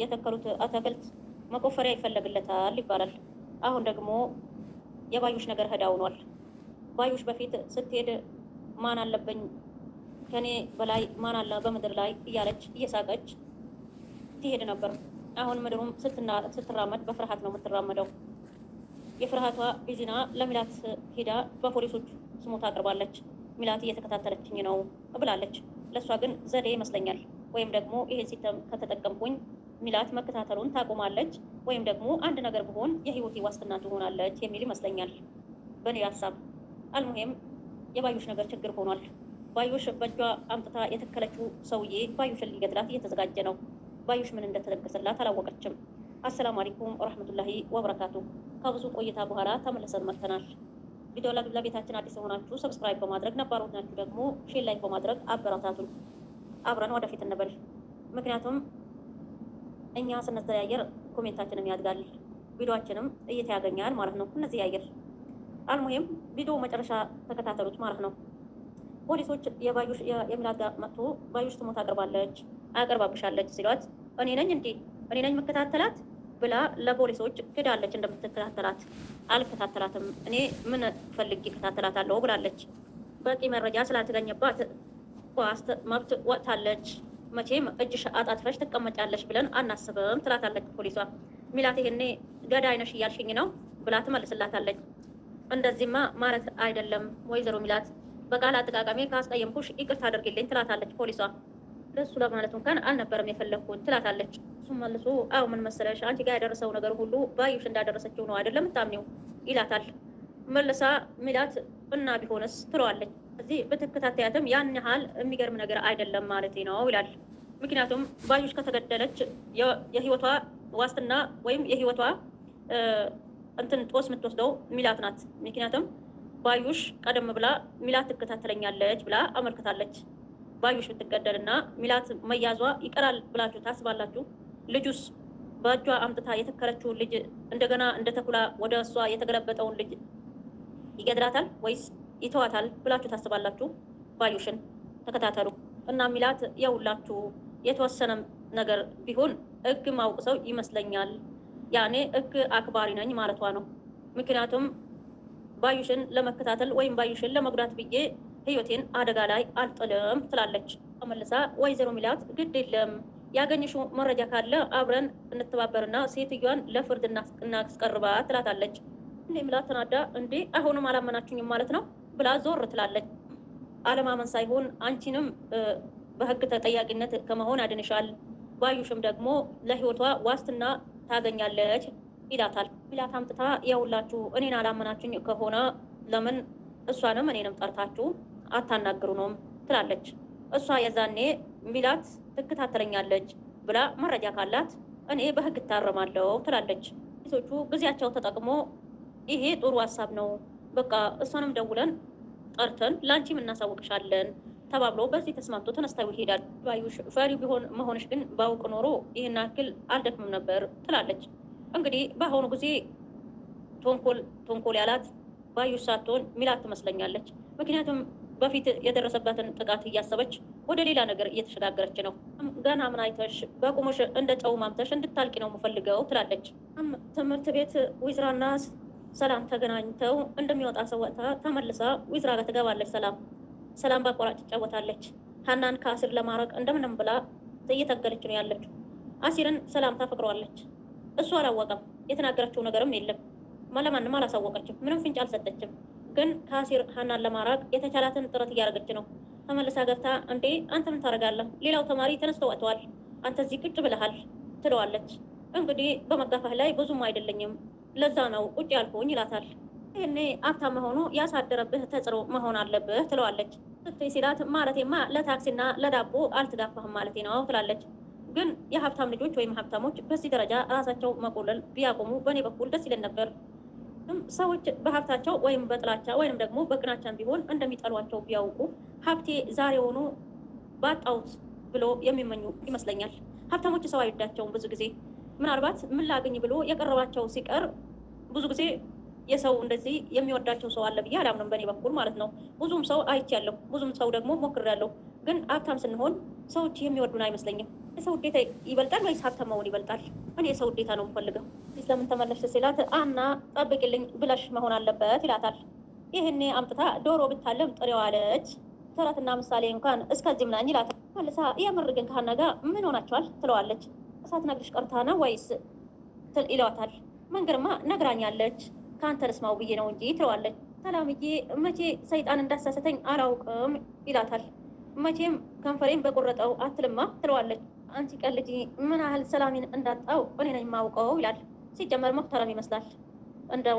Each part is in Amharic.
የተከሉት አትክልት መቆፈሪያ ይፈለግለታል ይባላል። አሁን ደግሞ የባዩሽ ነገር ህዳ ሆኗል። ባዩሽ በፊት ስትሄድ ማን አለብኝ ከኔ በላይ ማን አለ በምድር ላይ እያለች እየሳቀች ትሄድ ነበር። አሁን ምድሩም ስትራመድ በፍርሃት ነው የምትራመደው። የፍርሃቷ ቢዚና ለሚላት ሄዳ በፖሊሶች ስሞታ አቅርባለች። ሚላት እየተከታተለችኝ ነው ብላለች። ለእሷ ግን ዘዴ ይመስለኛል። ወይም ደግሞ ይሄን ሲስተም ከተጠቀምኩኝ ሚላት መከታተሉን ታቆማለች፣ ወይም ደግሞ አንድ ነገር ብሆን የህይወቴ ዋስትና ትሆናለች የሚል ይመስለኛል በእኔ ሀሳብ። አልሙሄም የባዩሽ ነገር ችግር ሆኗል። ባዩሽ በእጇ አምጥታ የተከለችው ሰውዬ ባዩሽን ሊገድላት እየተዘጋጀ ነው። ባዩሽ ምን እንደተደገሰላት አላወቀችም። አሰላሙ አለይኩም ወራህመቱላሂ ወበረካቱ። ከብዙ ቆይታ በኋላ ተመልሰን መጥተናል። ቪዲዮ ለቤታችን አዲስ የሆናችሁ ሰብስክራይብ በማድረግ ነባሮች ናችሁ ደግሞ ሼር ላይክ በማድረግ አበረታቱን። አብረን ወደፊት እንበል። ምክንያቱም እኛ ስንዘያየር ኮሜንታችንም ያድጋል፣ ቪዲዮአችንም እይታ ያገኛል ማለት ነው። እነዚህ ያየር አልሙሂም ቪዲዮ መጨረሻ ተከታተሉት ማለት ነው። ፖሊሶች የባዩሽ የሚላት ጋር መጥቶ ባዩሽ ትሞት አቅርባብሻለች ሲሏት እኔ ነኝ መከታተላት ብላ ለፖሊሶች ክዳለች። እንደምትከታተላት አልከታተላትም፣ እኔ ምን ፈልጌ እከታተላታለሁ ብላለች። በቂ መረጃ ስላልተገኘባት ዋስት መብት ወጥታለች። መቼም እጅሽ አጣጥፈሽ ትቀመጫለሽ ብለን አናስብም ትላታለች ፖሊሷ። ሚላት ይሄኔ ገዳይ ነሽ እያልሽኝ ነው ብላ ትመልስላታለች። እንደዚህማ ማለት አይደለም ወይዘሮ ሚላት፣ በቃል አጠቃቀሜ ካስቀየምኩሽ ይቅርታ አድርጊልኝ ትላታለች ፖሊሷ። ለሱ ለማለት እንኳን አልነበረም የፈለግኩት ትላታለች። እሱም መልሶ አው ምን መሰለሽ አንቺ ጋር ያደረሰው ነገር ሁሉ ባዩሽ እንዳደረሰችው ነው አይደለም ታምኒው ይላታል። መልሳ ሚላት እና ቢሆንስ ትለዋለች። እዚህ ብትከታተያትም ያን ያህል የሚገርም ነገር አይደለም ማለት ነው ይላል። ምክንያቱም ባዩሽ ከተገደለች የህይወቷ ዋስትና ወይም የህይወቷ እንትን ጦስ የምትወስደው ሚላት ናት። ምክንያቱም ባዩሽ ቀደም ብላ ሚላት ትከታተለኛለች ብላ አመልክታለች። ባዩሽ ብትገደልና ሚላት መያዟ ይቀራል ብላችሁ ታስባላችሁ? ልጁስ በእጇ አምጥታ የተከለችውን ልጅ እንደገና እንደ ተኩላ ወደ እሷ የተገለበጠውን ልጅ ይገድላታል ወይስ ይተዋታል ብላችሁ ታስባላችሁ? ባዩሽን ተከታተሉ እና ሚላት የውላችሁ የተወሰነ ነገር ቢሆን ህግ ማውቅ ሰው ይመስለኛል። ያኔ ህግ አክባሪ ነኝ ማለቷ ነው። ምክንያቱም ባዩሽን ለመከታተል ወይም ባዩሽን ለመጉዳት ብዬ ህይወቴን አደጋ ላይ አልጥልም ትላለች። ተመልሳ ወይዘሮ ሚላት ግድ የለም ያገኘሽው መረጃ ካለ አብረን እንተባበርና ሴትዮዋን ለፍርድ እናስቀርባ ትላታለች። እንዴ ሚላት ተናዳ እንዴ አሁንም አላመናችሁኝም ማለት ነው ብላ ዞር ትላለች። አለማመን ሳይሆን አንቺንም በህግ ተጠያቂነት ከመሆን ያድንሻል፣ ባዩሽም ደግሞ ለህይወቷ ዋስትና ታገኛለች ይላታል። ሚላት አምጥታ የውላችሁ እኔን አላመናችሁኝ ከሆነ ለምን እሷንም እኔንም ጠርታችሁ አታናግሩንም ትላለች። እሷ የዛኔ ሚላት ትከታተለኛለች ብላ መረጃ ካላት እኔ በህግ እታረማለሁ ትላለች። ፖሊሶቹ ጊዜያቸው ተጠቅሞ ይሄ ጥሩ ሀሳብ ነው፣ በቃ እሷንም ደውለን ጠርተን ላንቺም እናሳውቅሻለን ተባብሎ በዚህ ተስማምቶ ተነስተው ይሄዳል። ባዩሽ ፈሪ ቢሆን መሆንሽ ግን ባውቅ ኖሮ ይህን ያክል አልደክምም ነበር ትላለች። እንግዲህ በአሁኑ ጊዜ ቶንኮል ያላት ባዩሽ ሳትሆን ሚላት ትመስለኛለች። ምክንያቱም በፊት የደረሰባትን ጥቃት እያሰበች ወደ ሌላ ነገር እየተሸጋገረች ነው። ገና ምን አይተሽ በቁምሽ እንደ ጨው ማምተሽ እንድታልቂ ነው የምፈልገው ትላለች። ትምህርት ቤት ዊዝራና ሰላም ተገናኝተው እንደሚወጣ ሰው ወጥታ ተመልሳ ዊዝራ ጋር ትገባለች። ሰላም በአቋራጭ ትጫወታለች። ሀናን ከአሲር ለማድረግ እንደምንም ብላ እየታገለች ነው ያለችው። አሲርን ሰላም ታፈቅረዋለች። እሱ አላወቀም። የተናገረችው ነገርም የለም። ለማንም አላሳወቀችም። ምንም ፍንጭ አልሰጠችም። ግን ከአሲር ሀናን ለማራቅ የተቻላትን ጥረት እያደረገች ነው። ተመልሳ ገብታ እንዴ አንተ ምን ታደርጋለህ? ሌላው ተማሪ ተነስቶ ወጥተዋል፣ አንተ እዚህ ቁጭ ብለሃል ትለዋለች። እንግዲህ በመጋፋህ ላይ ብዙም አይደለኝም፣ ለዛ ነው ቁጭ ያልኩኝ ይላታል። ይሄኔ ሀብታም መሆኑ ያሳደረብህ ተጽዕኖ መሆን አለብህ ትለዋለች። ስትይ ሲላት ማለቴማ ለታክሲና ለዳቦ አልትጋፋህም ማለቴ ነው ትላለች። ግን የሀብታም ልጆች ወይም ሀብታሞች በዚህ ደረጃ ራሳቸው መቆለል ቢያቆሙ በእኔ በኩል ደስ ይለን ነበር። ሰዎች በሀብታቸው ወይም በጥላቻ ወይም ደግሞ በቅናቻም ቢሆን እንደሚጠሏቸው ቢያውቁ ሀብቴ ዛሬውኑ ባጣሁት ብሎ የሚመኙ ይመስለኛል። ሀብታሞች ሰው አይወዳቸውም። ብዙ ጊዜ ምናልባት ምን ላገኝ ብሎ የቀረባቸው ሲቀር ብዙ ጊዜ የሰው እንደዚህ የሚወዳቸው ሰው አለ ብዬ አላምንም፣ በእኔ በኩል ማለት ነው። ብዙም ሰው አይቻለሁ፣ ብዙም ሰው ደግሞ ሞክሬያለሁ። ግን ሀብታም ስንሆን ሰዎች የሚወዱን አይመስለኝም። የሰው ውዴታ ይበልጣል ወይስ ሀብታም መሆን ይበልጣል? እኔ የሰው ውዴታ ነው የምፈልገው። ስለምን ተመለስሽ ሲላት አና ጠብቂልኝ ብለሽ መሆን አለበት ይላታል። ይህኔ አምጥታ ዶሮ ብታለም ጥሬው አለች። ተረትና ምሳሌ እንኳን እስከዚህም ናኝ ይላታል። መልሳ የምር ግን ከሀና ጋር ምን ሆናችኋል ትለዋለች። ሳትነግርሽ ቀርታ ነው ወይስ ይለዋታል። መንገርማ ነግራኛለች ከአንተ ልስማው ብዬ ነው እንጂ ትለዋለች። ሰላምዬ መቼ ሰይጣን እንዳሳሰተኝ አላውቅም ይላታል። መቼም ከንፈሬን በቆረጠው አትልማ ትለዋለች። አንቺ ቀልጂ ምን ያህል ሰላሜን እንዳጣው እኔ ነኝ የማውቀው ይላል። ሲጀመር መኩተረም ይመስላል። እንደው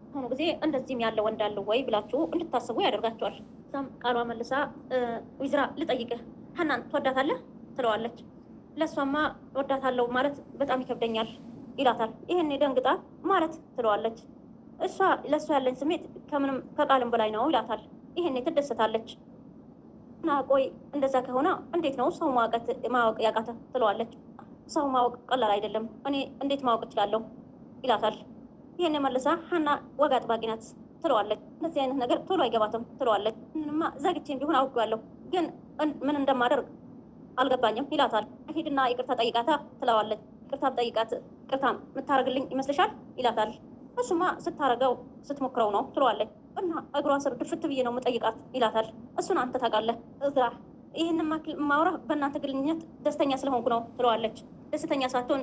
አሁኑ ጊዜ እንደዚህም ያለ ወንድ አለ ወይ ብላችሁ እንድታስቡ ያደርጋቸዋል። እዛም ቃሏ መልሳ ዊዝራ ልጠይቅህ ሀናን ትወዳታለህ ትለዋለች። ለእሷማ ወዳታለሁ ማለት በጣም ይከብደኛል ይላታል። ይህን ደንግጣ ማለት ትለዋለች። እሷ ለእሷ ያለኝ ስሜት ከምንም ከቃልም በላይ ነው ይላታል። ይህን ትደሰታለች። እና ቆይ እንደዛ ከሆነ እንዴት ነው ሰው ማወቅ ያቃተ ትለዋለች። ሰው ማወቅ ቀላል አይደለም፣ እኔ እንዴት ማወቅ እችላለሁ ይላታል። ይህን መልሳ ሀና ወግ አጥባቂ ናት ትለዋለች። እንደዚህ አይነት ነገር ቶሎ አይገባትም ትለዋለች። ምንማ ዘግቼም ቢሆን አውቄዋለሁ፣ ግን ምን እንደማደርግ አልገባኝም ይላታል። ሂድና ይቅርታ ጠይቃታ ትለዋለች። ይቅርታ ጠይቃት ይቅርታ የምታደርግልኝ ይመስልሻል ይላታል። እሱማ ስታረገው ስትሞክረው ነው ትለዋለች። እና እግሯ ስር ድፍት ብዬ ነው የምጠይቃት ይላታል። እሱን አንተ ታውቃለህ እዝራ፣ ይህን ማውራህ በእናንተ ግንኙነት ደስተኛ ስለሆንኩ ነው ትለዋለች። ደስተኛ ሳትሆን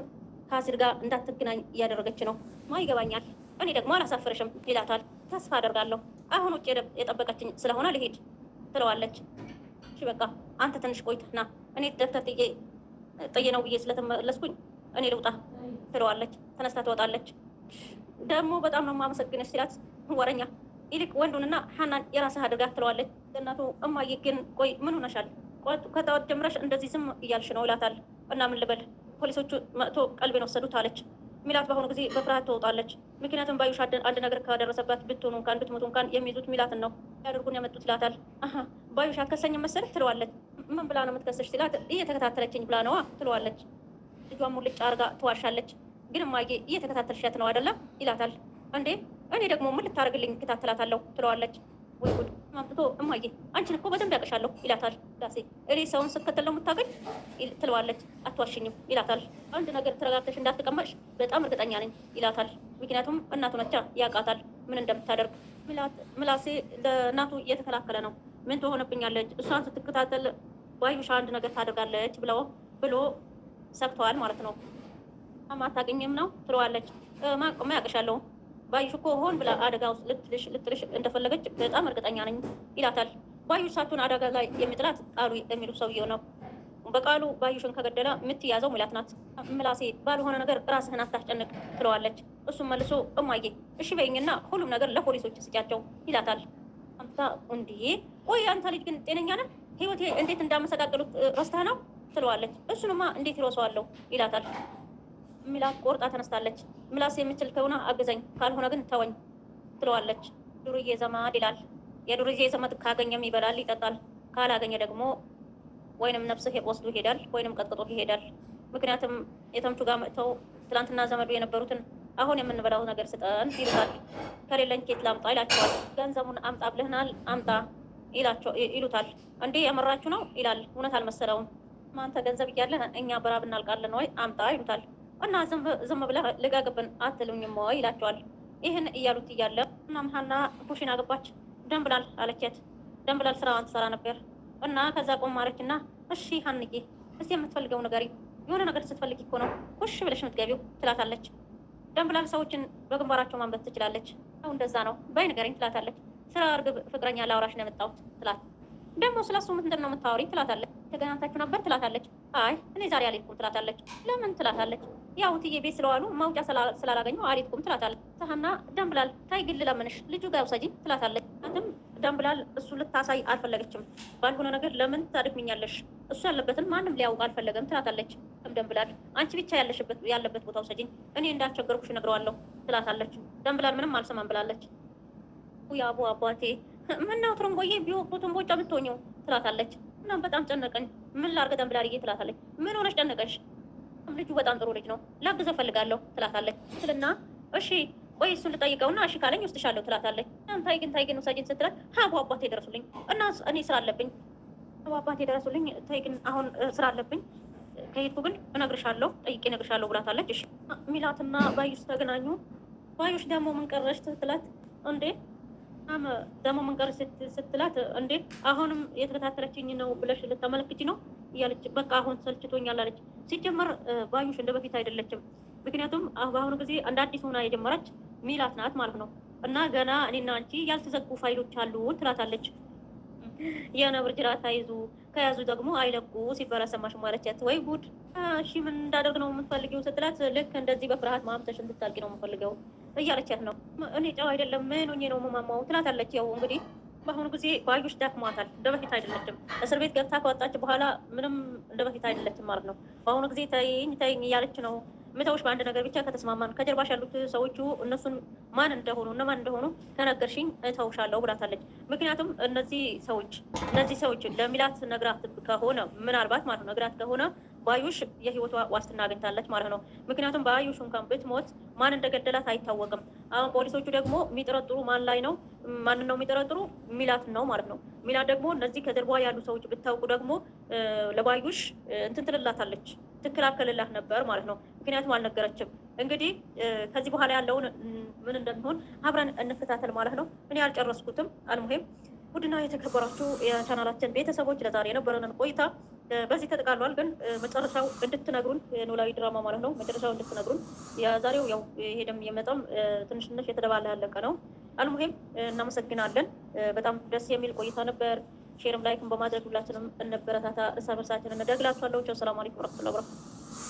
ከአሲር ጋር እንዳትገናኝ እያደረገች ነው ይገባኛል። እኔ ደግሞ አላሳፍርሽም ይላታል። ተስፋ አደርጋለሁ። አሁን ውጭ የጠበቀችኝ ስለሆነ ልሄድ ትለዋለች። እሺ በቃ አንተ ትንሽ ቆይተና እኔ ደብተር ጥዬ ነው ብዬ ስለተመለስኩኝ እኔ ልውጣ ትለዋለች። ተነስታ ትወጣለች። ደግሞ በጣም ነው የማመሰግንሽ ሲላት ወረኛ ይልቅ ወንዱንና ሀናን የራስህ አድርጋ ትለዋለች። እናቱ እማዬ ግን ቆይ ምን ሆነሻል? ከጠዋት ጀምረሽ እንደዚህ ዝም እያልሽ ነው ይላታል። እና ምን ልበል ፖሊሶቹ መጥቶ ቀልቤን ወሰዱት አለች። ሚላት በአሁኑ ጊዜ በፍርሃት ትወጣለች። ምክንያቱም ባዩሽ አንድ ነገር ካደረሰባት ብትሆኑ እንኳን ብትሞቱ እንኳን የሚይዙት ሚላትን ነው ያደርጉን ያመጡት ይላታል። ባዩሽ አትከሰኝም መሰለህ ትለዋለች። ምን ብላ ነው የምትከሰሽ ሲላት እየተከታተለችኝ ብላ ነዋ ትለዋለች። ልጇን ሙልጭ አርጋ ትዋሻለች። ግን እማዬ እየተከታተልሻት ነው አይደለም ይላታል። እንዴ እኔ ደግሞ ምን ልታደርግልኝ እከታተላታለሁ ትለዋለች። ወይ ጉድ ማምጥቶ እማዬ አንቺን እኮ በደንብ ያውቅሻለሁ ይላታል። ዳሴ እኔ ሰውን ስከተል ነው የምታገኝ ትለዋለች። አትዋሽኝም ይላታል። አንድ ነገር ተረጋግተሽ እንዳትቀመጥሽ በጣም እርግጠኛ ነኝ ይላታል። ምክንያቱም እናቱ ነቻ ያውቃታል ምን እንደምታደርግ። ምላሴ ለእናቱ እየተከላከለ ነው። ምን ትሆንብኛለች እሷን ስትከታተል ባዩሻ አንድ ነገር ታደርጋለች ብሎ ሰግተዋል ማለት ነው። አታገኝም ነው ትለዋለች። ማቆማ ያውቅሻለሁ ባዩሽ እኮ ሆን ብላ አደጋ ውስጥ ልትልሽ እንደፈለገች በጣም እርግጠኛ ነኝ ይላታል። ባዩሽ ሳቱን አደጋ ላይ የሚጥላት ቃሉ የሚሉ ሰውየው ነው። በቃሉ ባዩሽን ከገደለ የምትያዘው ሚላት ናት። ምላሴ ባልሆነ ነገር ራስህን አታስጨንቅ ትለዋለች። እሱም መልሶ እማዬ እሺ በይኝና ሁሉም ነገር ለፖሊሶች ስጫቸው ይላታል። አምታ እንዲህ ቆይ አንተ ልጅ ግን ጤነኛ ነህ? ህይወቴ እንዴት እንዳመሰቃቀሉት ረስተህ ነው ትለዋለች። እሱንማ እንዴት ይረሳዋለሁ ይላታል። ሚላት ቆርጣ ተነስታለች። ምላስ የምችል ከሆነ አግዘኝ፣ ካልሆነ ግን ተወኝ ትለዋለች። ዱርዬ ዘመድ ይላል። የዱርዬ ዘመድ ካገኘም ይበላል ይጠጣል፣ ካላገኘ ደግሞ ወይንም ነፍስህ ወስዶ ይሄዳል ወይንም ቀጥቅጦ ይሄዳል። ምክንያቱም የተምቹ ጋር መጥተው ትላንትና ዘመዱ የነበሩትን አሁን የምንበላው ነገር ስጠን ይሉታል። ከሌለኝ ኬት ላምጣ ይላቸዋል። ገንዘቡን አምጣ ብለህናል አምጣ ይሉታል። እንዴ ያመራችሁ ነው ይላል። እውነት አልመሰለውም። አንተ ገንዘብ እያለ እኛ በራብ እናልቃለን ወይ አምጣ ይሉታል። እና ዝም ብለህ ልጋግብን አትሉኝም ወይ ይላቸዋል። ይህን እያሉት እያለ እናም ሀና ኩሽና ገባች። ደንብላል አለቻት። ደንብላል ስራዋን ትሰራ ነበር እና ከዛ ቆማረች እና እሺ ሀንዬ እስቲ የምትፈልገው ንገሪኝ፣ የሆነ ነገር ስትፈልጊ እኮ ነው ኩሽ ብለሽ የምትገቢው ትላታለች። ደንብላል ሰዎችን በግንባራቸው ማንበብ ትችላለች። አሁ እንደዛ ነው በይ ንገሪኝ ትላታለች። ስራ እርግብ ፍቅረኛ ላውራሽ ነው የመጣሁት ትላት። ደግሞ ስለሱ ምንድን ነው የምታወሪኝ ትላታለች። ተገናኝታችሁ ነበር ትላታለች። አይ እኔ ዛሬ አልሄድኩም ትላታለች። ለምን ትላታለች። ያው እትዬ ቤት ስለዋሉ ማውጫ ስላላገኘሁ አልሄድኩም ትላታለች። ሀና ደንብላል ታይ ግል ለምንሽ ልጁ ጋር ውሰጂኝ ትላታለች። አንተም ደንብላል እሱ ልታሳይ አልፈለገችም። ባልሆነ ነገር ለምን ታድክሚኛለሽ? እሱ ያለበትን ማንም ሊያውቅ አልፈለገም ትላታለች። ደንብላል አንቺ ብቻ ያለበት ቦታ ውሰጂኝ፣ እኔ እንዳልቸገርኩሽ እነግረዋለሁ ትላታለች። ደንብላል ምንም አልሰማም ብላለች። ያቡ አባቴ ምነው ትርንጎዬ ቢወቁ ትንቦጫ ብትሆኚው ትላታለች። እናም በጣም ጨነቀኝ፣ ምን ላድርግ ደንብላልዬ ትላታለች። ምን ሆነሽ ጨነቀሽ? ልጁ በጣም ጥሩ ልጅ ነው፣ ላግዘው እፈልጋለሁ ትላታለች። ስልና እሺ ቆይ እሱን ልጠይቀውና እሺ ካለኝ ወስድሻለሁ ትላታለች። ታይ ግን ውሰጂኝ ስትላት ሀቡ አባቴ ደረሱልኝ እና እኔ ስራ አለብኝ፣ ሀቡ አባቴ ደረሱልኝ፣ ታይ ግን አሁን ስራ አለብኝ ከሄድኩ ግን እነግርሻለሁ፣ ጠይቄ እነግርሻለሁ ብላታለች። እሺ ሚላትና ባዩሽ ተገናኙ። ባዩሽ ደግሞ ምን ቀረሽ ስትላት እንዴ ደግሞ ምን ቀረሽ ስትላት እንዴ አሁንም የተከታተለችኝ ነው ብለሽ ልታመለክች ነው እያለች በቃ አሁን ሰልችቶኛል አለች። ሲጀመር ባዩሽ እንደ በፊት አይደለችም። ምክንያቱም በአሁኑ ጊዜ እንደ አዲስ ሆና የጀመረች ሚላት ናት ማለት ነው። እና ገና እኔና አንቺ ያልተዘጉ ፋይሎች አሉ ትላታለች። የነብር ጅራት አይዙ ከያዙ ደግሞ አይለቁ ሲባል ሰማሽ ማለቻት። ወይ ጉድ! እሺ ምን እንዳደርግ ነው የምትፈልጊው ስትላት ልክ እንደዚህ በፍርሃት ማምተሽ እንድታልቂ ነው የምፈልገው እያለቻት ነው። እኔ ጨው አይደለም ምን ሆኜ ነው የምማማው ትላታለች። ያው እንግዲህ በአሁኑ ጊዜ ባዩሽ ደክሟታል። እንደ በፊት አይደለችም። እስር ቤት ገብታ ከወጣች በኋላ ምንም እንደ በፊት አይደለችም ማለት ነው። በአሁኑ ጊዜ ተይኝ እያለች ነው ምተውሽ በአንድ ነገር ብቻ ከተስማማን ከጀርባሽ ያሉት ሰዎቹ እነሱን ማን እንደሆኑ እነማን እንደሆኑ ከነገርሽኝ እተውሻለሁ ብላታለች። ምክንያቱም እነዚህ ሰዎች ለሚላት ነግራት ከሆነ ምናልባት ማለት ነው ነግራት ከሆነ ባዩሽ የህይወቷ ዋስትና አግኝታለች ማለት ነው። ምክንያቱም ባዩሽ እንኳን ብትሞት ማን እንደገደላት አይታወቅም። አሁን ፖሊሶቹ ደግሞ የሚጠረጥሩ ማን ላይ ነው? ማንን ነው የሚጠረጥሩ? ሚላት ነው ማለት ነው። ሚላት ደግሞ እነዚህ ከጀርባ ያሉ ሰዎች ብታውቁ ደግሞ ለባዩሽ እንትን ትልላታለች፣ ትከላከልላት ነበር ማለት ነው። ምክንያቱም አልነገረችም። እንግዲህ ከዚህ በኋላ ያለውን ምን እንደሚሆን አብረን እንከታተል ማለት ነው። እኔ አልጨረስኩትም። አልሙሄም ውድና የተከበራችሁ የቻናላችን ቤተሰቦች ለዛሬ የነበረንን ቆይታ በዚህ ተጠቃሏል። ግን መጨረሻው እንድትነግሩን ኖላዊ ድራማ ማለት ነው መጨረሻው እንድትነግሩን። የዛሬው ያው ሄደም የመጣም ትንሽ የተደባለቀ ነው። አልሙሄም እናመሰግናለን። በጣም ደስ የሚል ቆይታ ነበር። ሼርም ላይክም በማድረግ ሁላችንም እንበረታታ፣ እርስ በርሳችን እንደግላችኋለሁ። ሰላም አለይኩም ወራህመቱላሂ ወበረካቱሁ።